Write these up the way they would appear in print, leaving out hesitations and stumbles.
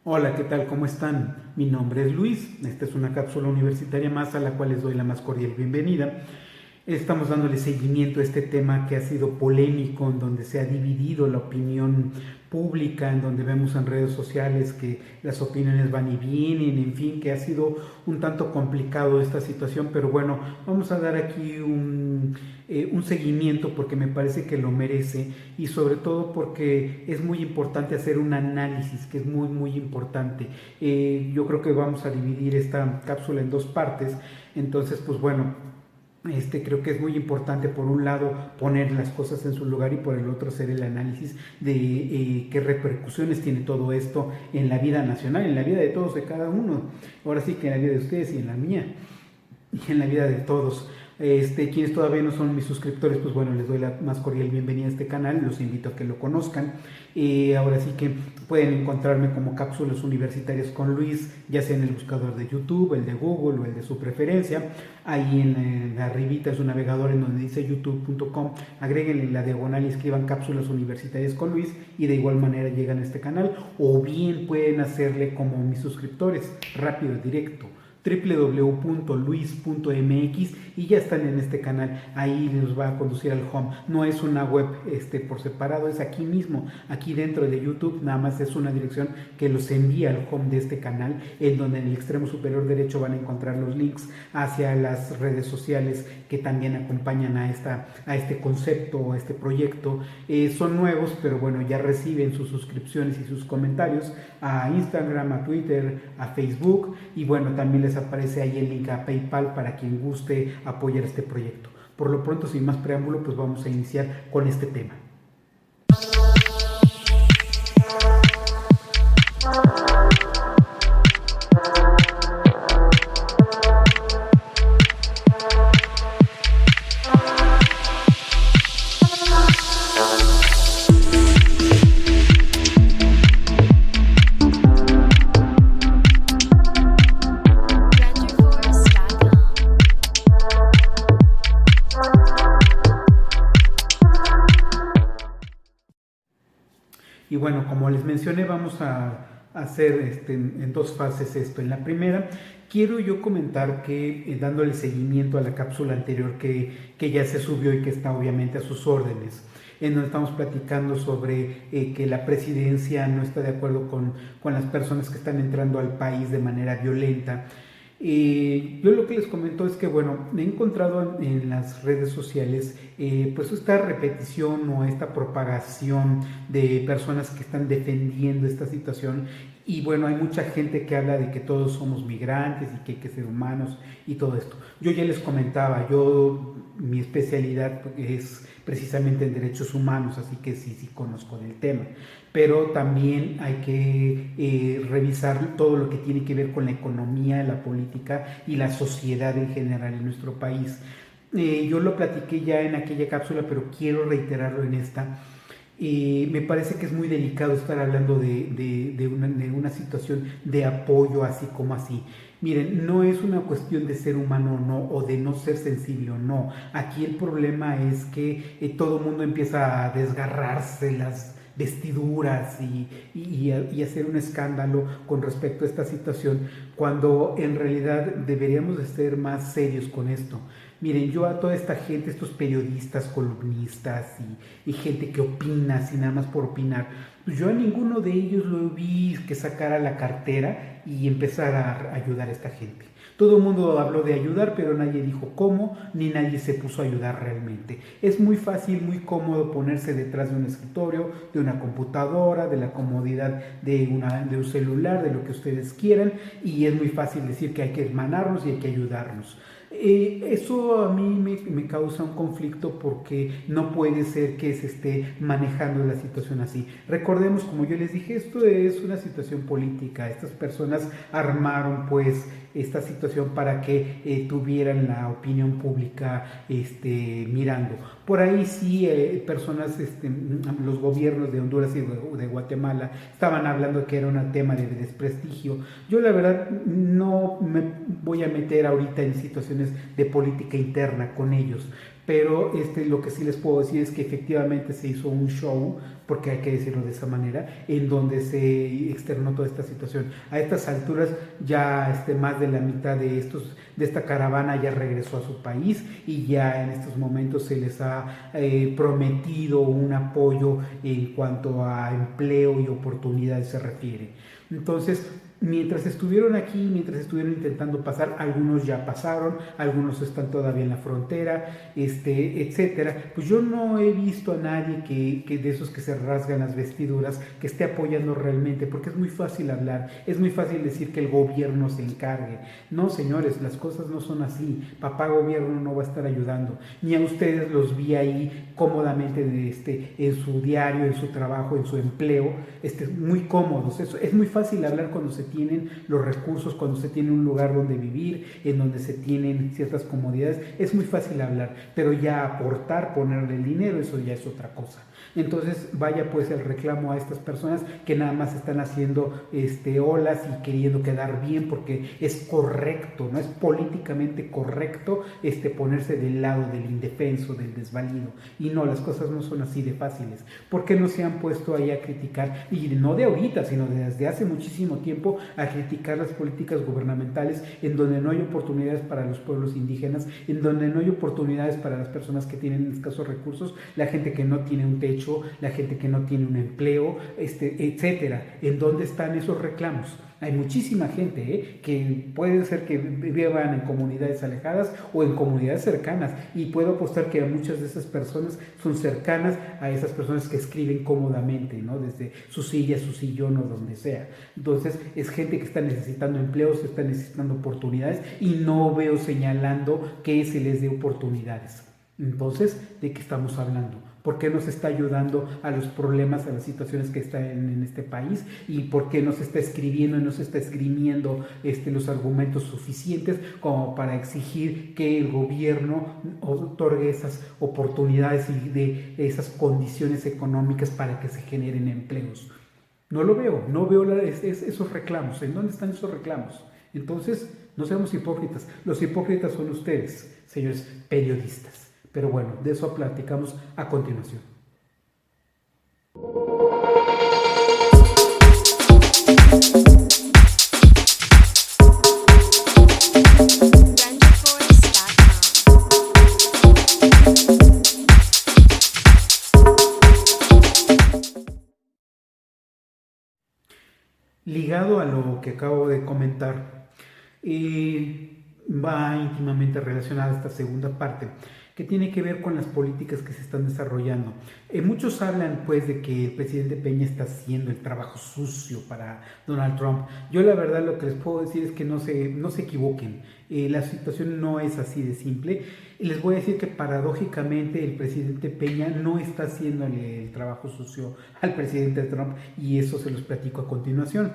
Hola, ¿qué tal? ¿Cómo están? Mi nombre es Luis. Esta es una cápsula universitaria más a la cual les doy la más cordial bienvenida. Estamos dándole seguimiento a este tema que ha sido polémico, en donde se ha dividido la opinión pública, en donde vemos en redes sociales que las opiniones van y vienen, en fin, que ha sido un tanto complicado esta situación, pero bueno, vamos a dar aquí un seguimiento porque me parece que lo merece y sobre todo porque es muy importante hacer un análisis que es muy importante. Yo creo que vamos a dividir esta cápsula en dos partes, entonces pues bueno, creo que es muy importante por un lado poner las cosas en su lugar y por el otro hacer el análisis de qué repercusiones tiene todo esto en la vida nacional, en la vida de todos, de cada uno, ahora sí que en la vida de ustedes y en la mía y en la vida de todos. Quienes todavía no son mis suscriptores, pues bueno, les doy la más cordial bienvenida a este canal, los invito a que lo conozcan. Ahora sí que pueden encontrarme como Cápsulas Universitarias con Luis, ya sea en el buscador de YouTube, el de Google o el de su preferencia. Ahí en la arribita es un navegador en donde dice youtube.com, agréguenle la diagonal y escriban Cápsulas Universitarias con Luis y de igual manera llegan a este canal, o bien pueden hacerle como mis suscriptores, rápido, directo, www.luis.mx y ya están en este canal. Ahí les va a conducir al home. No es una web por separado, es aquí mismo, aquí dentro de YouTube. Nada más es una dirección que los envía al home de este canal, en donde en el extremo superior derecho van a encontrar los links hacia las redes sociales que también acompañan a este concepto, a este proyecto. Son nuevos, pero bueno, ya reciben sus suscripciones y sus comentarios a Instagram, a Twitter, a Facebook, y bueno, también les aparece ahí el link a PayPal para quien guste apoyar este proyecto. Por lo pronto, sin más preámbulo, pues vamos a iniciar con este tema. Y bueno, como les mencioné, vamos a hacer en dos fases esto. En la primera, quiero yo comentar que dándole seguimiento a la cápsula anterior que ya se subió y que está obviamente a sus órdenes, en donde estamos platicando sobre que la presidencia no está de acuerdo con las personas que están entrando al país de manera violenta. Yo lo que les comento es que, bueno, he encontrado en las redes sociales pues esta repetición o esta propagación de personas que están defendiendo esta situación, y bueno, hay mucha gente que habla de que todos somos migrantes y que hay que ser humanos y todo esto. Yo ya les comentaba, mi especialidad es precisamente en derechos humanos, así que sí conozco del tema, pero también hay que revisar todo lo que tiene que ver con la economía, la política y la sociedad en general en nuestro país. Yo lo platiqué ya en aquella cápsula, pero quiero reiterarlo en esta. Me parece que es muy delicado estar hablando de una situación de apoyo así como así. Miren, no es una cuestión de ser humano o no, o de no ser sensible o no. Aquí el problema es que todo el mundo empieza a desgarrarse las vestiduras y hacer un escándalo con respecto a esta situación, cuando en realidad deberíamos de ser más serios con esto. Miren, yo a toda esta gente, estos periodistas, columnistas y gente que opina así nada más por opinar, pues yo a ninguno de ellos lo vi que sacara la cartera y empezara a ayudar a esta gente. Todo el mundo habló de ayudar, pero nadie dijo cómo, ni nadie se puso a ayudar realmente. Es muy fácil, muy cómodo ponerse detrás de un escritorio, de una computadora, de la comodidad de un celular, de lo que ustedes quieran, y es muy fácil decir que hay que hermanarnos y hay que ayudarnos. Eso a mí me causa un conflicto, porque no puede ser que se esté manejando la situación así. Recordemos, como yo les dije, esto es una situación política. Estas personas armaron pues esta situación para que tuvieran la opinión pública mirando. Por ahí sí, personas, los gobiernos de Honduras y de Guatemala estaban hablando de que era un tema de desprestigio. Yo la verdad no me voy a meter ahorita en situaciones de política interna con ellos, pero lo que sí les puedo decir es que efectivamente se hizo un show porque hay que decirlo de esa manera, en donde se externó toda esta situación. A estas alturas ya más de la mitad de esta caravana ya regresó a su país y ya en estos momentos se les ha prometido un apoyo en cuanto a empleo y oportunidades se refiere. Entonces, mientras estuvieron aquí, mientras estuvieron intentando pasar, algunos ya pasaron, algunos están todavía en la frontera, etcétera. Pues yo no he visto a nadie que de esos que se rasgan las vestiduras, que esté apoyando realmente, porque es muy fácil hablar, es muy fácil decir que el gobierno se encargue. No, señores, las cosas no son así. Papá gobierno no va a estar ayudando. Ni a ustedes los vi ahí cómodamente en su diario, en su trabajo, en su empleo, muy cómodos. Es muy fácil hablar cuando se tienen los recursos, cuando se tiene un lugar donde vivir, en donde se tienen ciertas comodidades, es muy fácil hablar, pero ya aportar, ponerle el dinero, eso ya es otra cosa. Entonces vaya pues el reclamo a estas personas que nada más están haciendo olas y queriendo quedar bien porque es correcto, no es políticamente correcto ponerse del lado del indefenso, del desvalido. Y no, las cosas no son así de fáciles. ¿Por qué no se han puesto ahí a criticar? Y no de ahorita, sino desde hace muchísimo tiempo, a criticar las políticas gubernamentales en donde no hay oportunidades para los pueblos indígenas, en donde no hay oportunidades para las personas que tienen escasos recursos, la gente que no tiene un techo, la gente que no tiene un empleo, etcétera. ¿En dónde están esos reclamos? Hay muchísima gente que puede ser que vivan en comunidades alejadas o en comunidades cercanas, y puedo apostar que muchas de esas personas son cercanas a esas personas que escriben cómodamente, ¿no? Desde su silla, su sillón o donde sea. Entonces es gente que está necesitando empleos, está necesitando oportunidades, y no veo señalando que se les dé oportunidades. Entonces, ¿de qué estamos hablando? ¿Por qué nos está ayudando a los problemas, a las situaciones que están en este país? ¿Y por qué no se está escribiendo y no se está esgrimiendo los argumentos suficientes como para exigir que el gobierno otorgue esas oportunidades y de esas condiciones económicas para que se generen empleos? No lo veo, no veo esos reclamos. ¿En dónde están esos reclamos? Entonces, no seamos hipócritas. Los hipócritas son ustedes, señores periodistas. Pero bueno, de eso platicamos a continuación. Ligado a lo que acabo de comentar, va íntimamente relacionada esta segunda parte, que tiene que ver con las políticas que se están desarrollando. Muchos hablan pues de que el presidente Peña está haciendo el trabajo sucio para Donald Trump. Yo la verdad lo que les puedo decir es que no se equivoquen. La situación no es así de simple. Les voy a decir que paradójicamente el presidente Peña no está haciéndole el trabajo sucio al presidente Trump, y eso se los platico a continuación.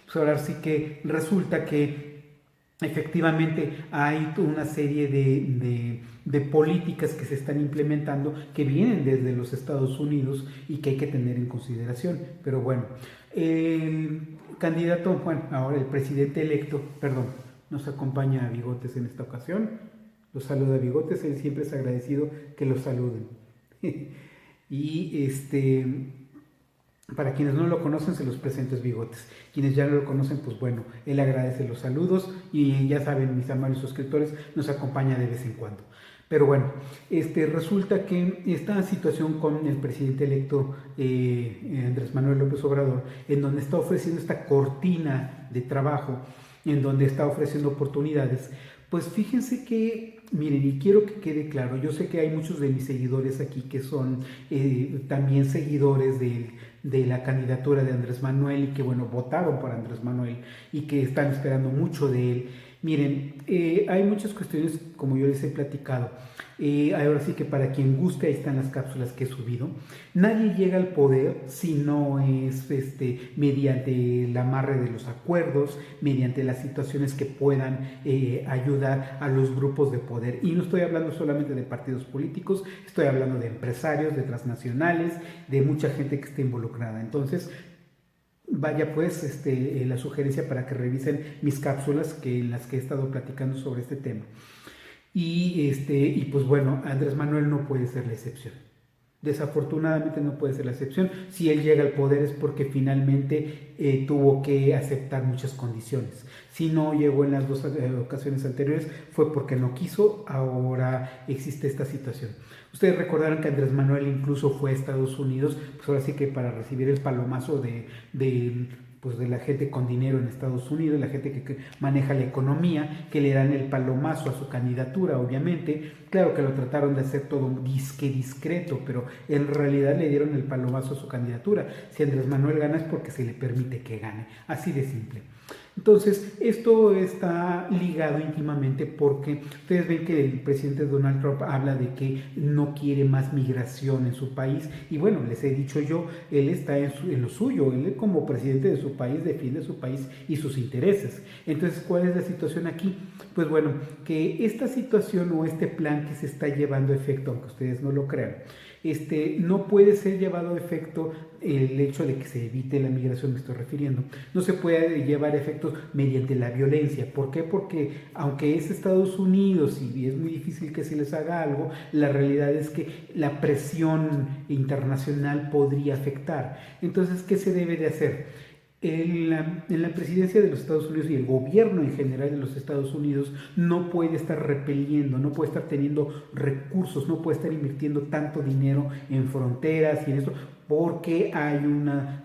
Pues ahora sí que resulta que efectivamente hay una serie de políticas que se están implementando que vienen desde los Estados Unidos y que hay que tener en consideración. Pero bueno, el candidato, ahora el presidente electo, nos acompaña a Bigotes en esta ocasión. Los saluda Bigotes, él siempre es agradecido que lo saluden. Y para quienes no lo conocen, se los presento, es Bigotes. Quienes ya no lo conocen, pues bueno, él agradece los saludos y ya saben, mis amables suscriptores, nos acompaña de vez en cuando. Pero bueno, resulta que esta situación con el presidente electo Andrés Manuel López Obrador, en donde está ofreciendo esta cortina de trabajo, en donde está ofreciendo oportunidades, pues fíjense que, miren, y quiero que quede claro, yo sé que hay muchos de mis seguidores aquí que son también seguidores de la candidatura de Andrés Manuel y que, bueno, votaron por Andrés Manuel y que están esperando mucho de él. Miren, hay muchas cuestiones, como yo les he platicado. Ahora sí que para quien guste, ahí están las cápsulas que he subido. Nadie llega al poder si no es mediante el amarre de los acuerdos, mediante las situaciones que puedan ayudar a los grupos de poder. Y no estoy hablando solamente de partidos políticos, estoy hablando de empresarios, de transnacionales, de mucha gente que esté involucrada. Entonces, vaya pues la sugerencia para que revisen mis cápsulas en las que he estado platicando sobre este tema. Y pues bueno, Andrés Manuel no puede ser la excepción. Desafortunadamente no puede ser la excepción. Si él llega al poder es porque finalmente tuvo que aceptar muchas condiciones. Si no llegó en las dos ocasiones anteriores fue porque no quiso. Ahora existe esta situación. Ustedes recordaron que Andrés Manuel incluso fue a Estados Unidos, pues ahora sí que para recibir el palomazo pues de la gente con dinero en Estados Unidos, la gente que maneja la economía, que le dan el palomazo a su candidatura, obviamente. Claro que lo trataron de hacer todo discreto, pero en realidad le dieron el palomazo a su candidatura. Si Andrés Manuel gana es porque se le permite que gane, así de simple. Entonces, esto está ligado íntimamente porque ustedes ven que el presidente Donald Trump habla de que no quiere más migración en su país y bueno, les he dicho yo, él está en lo suyo, él como presidente de su país defiende su país y sus intereses. Entonces, ¿cuál es la situación aquí? Pues bueno, que esta situación o este plan que se está llevando a efecto, aunque ustedes no lo crean, no puede ser llevado a efecto el hecho de que se evite la migración, me estoy refiriendo, no se puede llevar a efecto mediante la violencia. ¿Por qué? Porque aunque es Estados Unidos y es muy difícil que se les haga algo, la realidad es que la presión internacional podría afectar. Entonces, ¿qué se debe de hacer? En la presidencia de los Estados Unidos y el gobierno en general de los Estados Unidos no puede estar repeliendo, no puede estar teniendo recursos, no puede estar invirtiendo tanto dinero en fronteras y en esto, porque hay una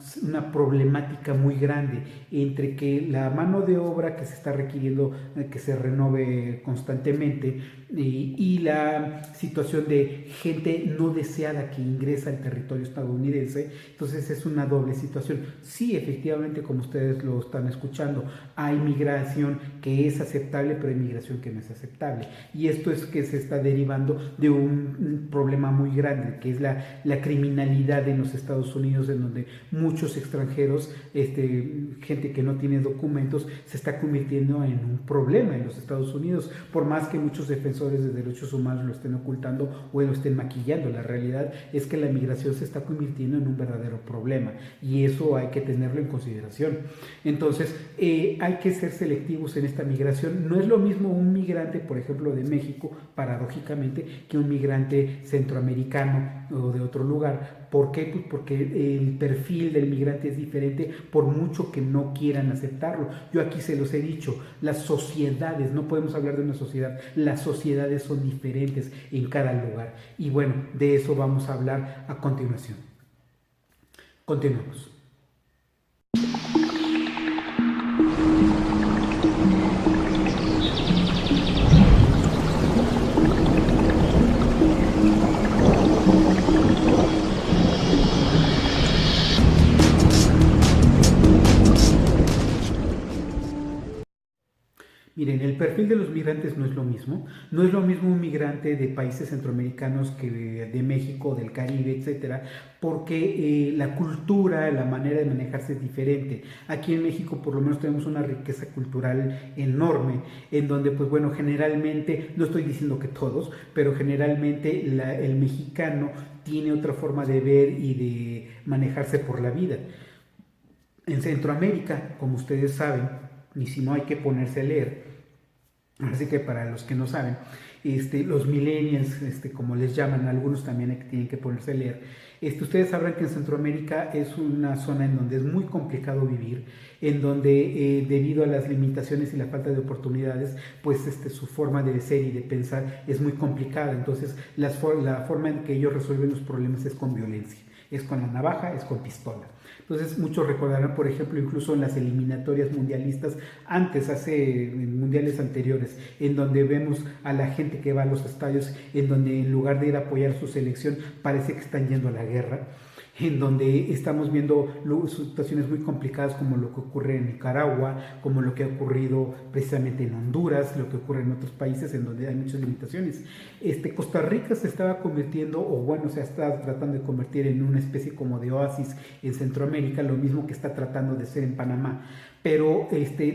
problemática muy grande entre que la mano de obra que se está requiriendo que se renove constantemente y la situación de gente no deseada que ingresa al territorio estadounidense. Entonces es una doble situación. Sí, efectivamente, como ustedes lo están escuchando, hay migración que es aceptable, pero hay migración que no es aceptable. Y esto es que se está derivando de un problema muy grande, que es la criminalidad en los Estados Unidos, en donde muchos extranjeros, gente que no tiene documentos, se está convirtiendo en un problema en los Estados Unidos, por más que muchos defensores de derechos humanos lo estén ocultando o lo estén maquillando. La realidad es que la migración se está convirtiendo en un verdadero problema y eso hay que tenerlo en consideración. Entonces, hay que ser selectivos en esta migración. No es lo mismo un migrante, por ejemplo, de México, paradójicamente, que un migrante centroamericano o de otro lugar. ¿Por qué? Pues porque el perfil del migrante es diferente, por mucho que no quieran aceptarlo. Yo aquí se los he dicho, las sociedades, no podemos hablar de una sociedad, las sociedades son diferentes en cada lugar. Y bueno, de eso vamos a hablar a continuación. Continuamos. Miren, el perfil de los migrantes no es lo mismo. No es lo mismo un migrante de países centroamericanos que de México, del Caribe, etcétera, porque la cultura, la manera de manejarse es diferente. Aquí en México, por lo menos, tenemos una riqueza cultural enorme, en donde, pues bueno, generalmente, no estoy diciendo que todos, pero generalmente el mexicano tiene otra forma de ver y de manejarse por la vida. En Centroamérica, como ustedes saben, y si no hay que ponerse a leer, así que para los que no saben, los millennials, como les llaman, algunos también tienen que ponerse a leer. Ustedes sabrán que en Centroamérica es una zona en donde es muy complicado vivir, en donde debido a las limitaciones y la falta de oportunidades, pues su forma de ser y de pensar es muy complicada. Entonces la forma en que ellos resuelven los problemas es con violencia, es con la navaja, es con pistola. Entonces muchos recordarán, por ejemplo, incluso en las eliminatorias mundialistas, en mundiales anteriores, en donde vemos a la gente que va a los estadios, en donde en lugar de ir a apoyar su selección, parece que están yendo a la guerra, en donde estamos viendo situaciones muy complicadas como lo que ocurre en Nicaragua, como lo que ha ocurrido precisamente en Honduras, lo que ocurre en otros países en donde hay muchas limitaciones. Costa Rica se estaba convirtiendo, o bueno, se está tratando de convertir en una especie como de oasis en Centroamérica, lo mismo que está tratando de ser en Panamá. Pero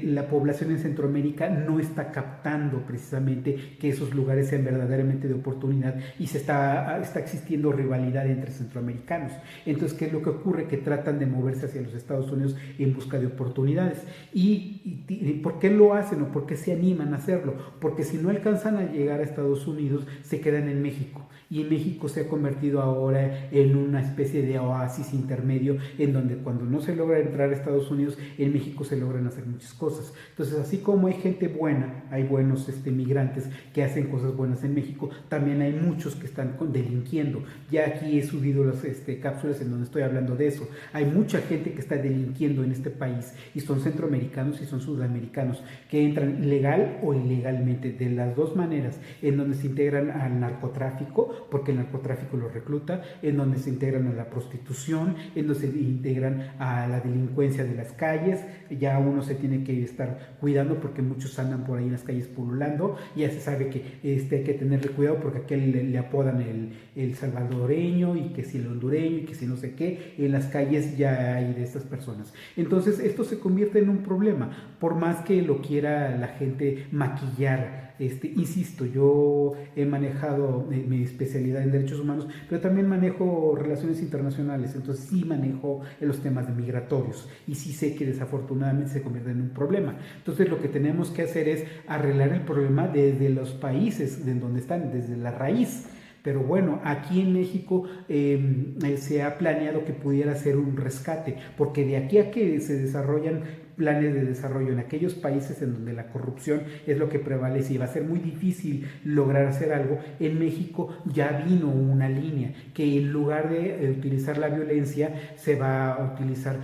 la población en Centroamérica no está captando precisamente que esos lugares sean verdaderamente de oportunidad y está existiendo rivalidad entre centroamericanos. Entonces, ¿qué es lo que ocurre? Que tratan de moverse hacia los Estados Unidos en busca de oportunidades. ¿Y por qué lo hacen o por qué se animan a hacerlo? Porque si no alcanzan a llegar a Estados Unidos, se quedan en México. Y México se ha convertido ahora en una especie de oasis intermedio en donde cuando no se logra entrar a Estados Unidos, en México se logran hacer muchas cosas. Entonces, así como hay gente buena, hay buenos migrantes que hacen cosas buenas en México, también hay muchos que están delinquiendo. Ya aquí he subido las cápsulas en donde estoy hablando de eso. Hay mucha gente que está delinquiendo en este país y son centroamericanos y son sudamericanos que entran legal o ilegalmente, de las dos maneras, en donde se integran al narcotráfico, porque el narcotráfico los recluta, en donde se integran a la prostitución, en donde se integran a la delincuencia de las calles. Ya uno se tiene que estar cuidando porque muchos andan por ahí en las calles pululando. Ya se sabe que hay que tenerle cuidado porque aquí le apodan el salvadoreño y que si el hondureño y que si no sé qué. En las calles ya hay de estas personas. Entonces esto se convierte en un problema, por más que lo quiera la gente maquillar. Insisto, yo he manejado mi especialidad en derechos humanos, pero también manejo relaciones internacionales, entonces sí manejo los temas de migratorios y sí sé que desafortunadamente se convierte en un problema. Entonces lo que tenemos que hacer es arreglar el problema desde los países de donde están, desde la raíz. Pero bueno, aquí en México se ha planeado que pudiera ser un rescate, porque de aquí a que se desarrollan planes de desarrollo en aquellos países en donde la corrupción es lo que prevalece y va a ser muy difícil lograr hacer algo, en México ya vino una línea que en lugar de utilizar la violencia se va a utilizar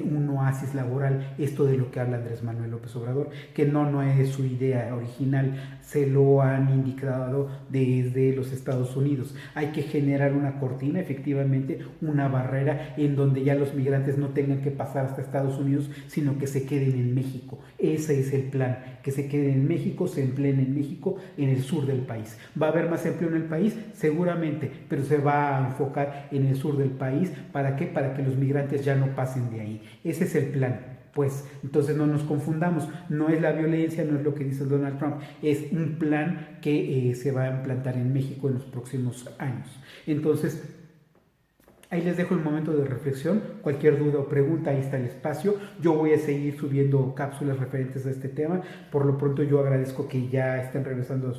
un oasis laboral, esto de lo que habla Andrés Manuel López Obrador, que no es su idea original, se lo han indicado desde los Estados Unidos. Hay que generar una cortina, efectivamente, una barrera en donde ya los migrantes no tengan que pasar hasta Estados Unidos, sino que se queden en México. Ese es el plan, que se queden en México, se empleen en México, en el sur del país. ¿Va a haber más empleo en el país? Seguramente, pero se va a enfocar en el sur del país. ¿Para qué? Para que los migrantes ya no pasen de ahí. Ese es el plan. Pues entonces no nos confundamos, no es la violencia, no es lo que dice Donald Trump, es un plan que se va a implantar en México en los próximos años. Entonces, ahí les dejo el momento de reflexión. Cualquier duda o pregunta, ahí está el espacio. Yo voy a seguir subiendo cápsulas referentes a este tema. Por lo pronto yo agradezco que ya estén regresando a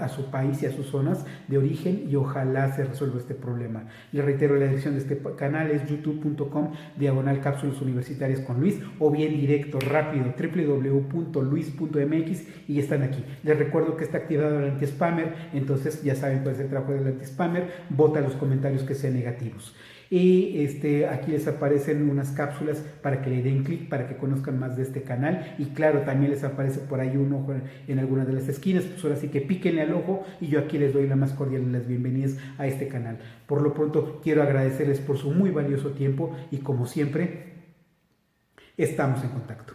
su país y a sus zonas de origen y ojalá se resuelva este problema. Les reitero, la dirección de este canal es youtube.com/cápsulas universitarias con Luis, o bien directo, rápido, www.luis.mx, y están aquí. Les recuerdo que está activado el anti-spammer, entonces ya saben cuál es el trabajo del anti-spammer. Vota los comentarios que sean negativos. Y aquí les aparecen unas cápsulas para que le den clic, para que conozcan más de este canal. Y claro, también les aparece por ahí un ojo en alguna de las esquinas. Pues ahora sí que píquenle al ojo y yo aquí les doy la más cordial de las bienvenidas a este canal. Por lo pronto quiero agradecerles por su muy valioso tiempo y como siempre, estamos en contacto.